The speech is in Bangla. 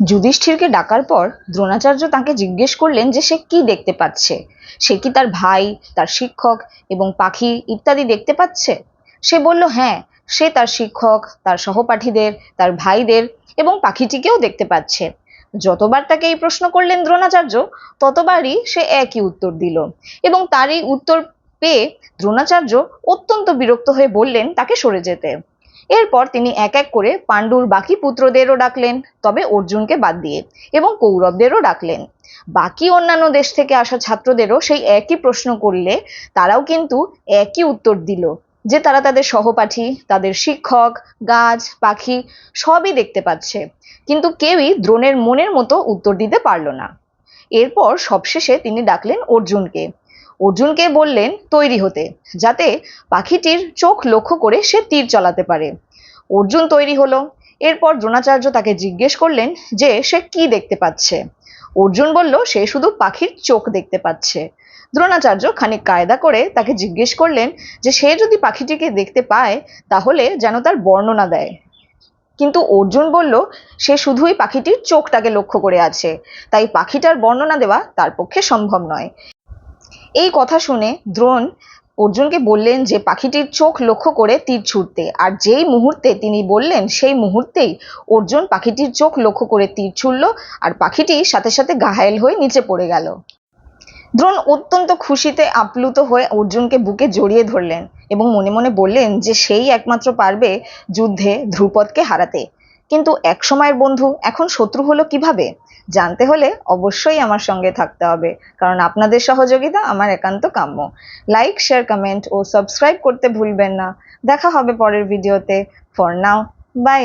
যুধিষ্ঠিরকে ডাকার পর দ্রোণাচার্য তাকে জিজ্ঞেস করলেন যে সে কি দেখতে পাচ্ছে। সে কি তার ভাই, তার শিক্ষক এবং পাখি ইত্যাদি দেখতে পাচ্ছে? সে বলল হ্যাঁ, সে তার শিক্ষক, তার সহপাঠীদের, তার ভাইদের এবং পাখিটিকেও দেখতে পাচ্ছে। যতবার তাকে এই প্রশ্ন করলেন দ্রোণাচার্য, ততবারই সে একই উত্তর দিল এবং তার এই উত্তর পেয়ে দ্রোণাচার্য অত্যন্ত বিরক্ত হয়ে বললেন তাকে সরে যেতে। এরপর তিনি এক এক করে পাণ্ডুর বাকি পুত্রদেরও ডাকলেন, তবে অর্জুনকে বাদ দিয়ে, এবং কৌরবদেরও ডাকলেন। বাকি অন্যান্য দেশ থেকে আসা ছাত্রদেরও সেই একই প্রশ্ন করলে তারাও কিন্তু একই উত্তর দিল যে তারা তাদের সহপাঠী, তাদের শিক্ষক, গাছ, পাখি সবই দেখতে পাচ্ছে, কিন্তু কেউই দ্রোণের মনের মতো উত্তর দিতে পারল না। এরপর সবশেষে তিনি ডাকলেন অর্জুনকে। অর্জুনকে বললেন তৈরি হতে, যাতে পাখিটির চোখ লক্ষ্য করে সে তীর চালাতে পারে। অর্জুন তৈরি হলো। এরপর দ্রোণাচার্য তাকে জিজ্ঞেস করলেন যে সে কি দেখতে পাচ্ছে। অর্জুন বলল সে শুধু পাখির চোখ দেখতে পাচ্ছে। দ্রোণাচার্য খানিক কায়দা করে তাকে জিজ্ঞেস করলেন যে সে যদি পাখিটিকে দেখতে পায় তাহলে যেন তার বর্ণনা দেয়। কিন্তু অর্জুন বলল সে শুধুই পাখিটির চোখটাকে লক্ষ্য করে আছে, তাই পাখিটার বর্ণনা দেওয়া তার পক্ষে সম্ভব নয়। এই কথা শুনে দ্রোণ অর্জুনকে বললেন যে পাখিটির চোখ লক্ষ্য করে তীর ছুঁড়তে, আর যেই মুহূর্তে তিনি বললেন সেই মুহূর্তেই অর্জুন পাখিটির চোখ লক্ষ্য করে তীর ছুঁড়ল, আর পাখিটি সাথে সাথে ঘায়েল হয়ে নিচে পড়ে গেল। দ্রোণ অত্যন্ত খুশিতে আপ্লুত হয়ে অর্জুনকে বুকে জড়িয়ে ধরলেন এবং মনে মনে বললেন যে সেই একমাত্র পারবে যুদ্ধে ধ্রুপদকে হারাতে। কিন্তু এক সময়ের বন্ধু এখন শত্রু হলো কিভাবে? জানতে হলে অবশ্যই আমার সঙ্গে থাকতে হবে, কারণ আপনাদের সহযোগিতা আমার একান্ত কাম্য। লাইক, শেয়ার, কমেন্ট ও সাবস্ক্রাইব করতে ভুলবেন না। দেখা হবে পরের ভিডিওতে। For now, by.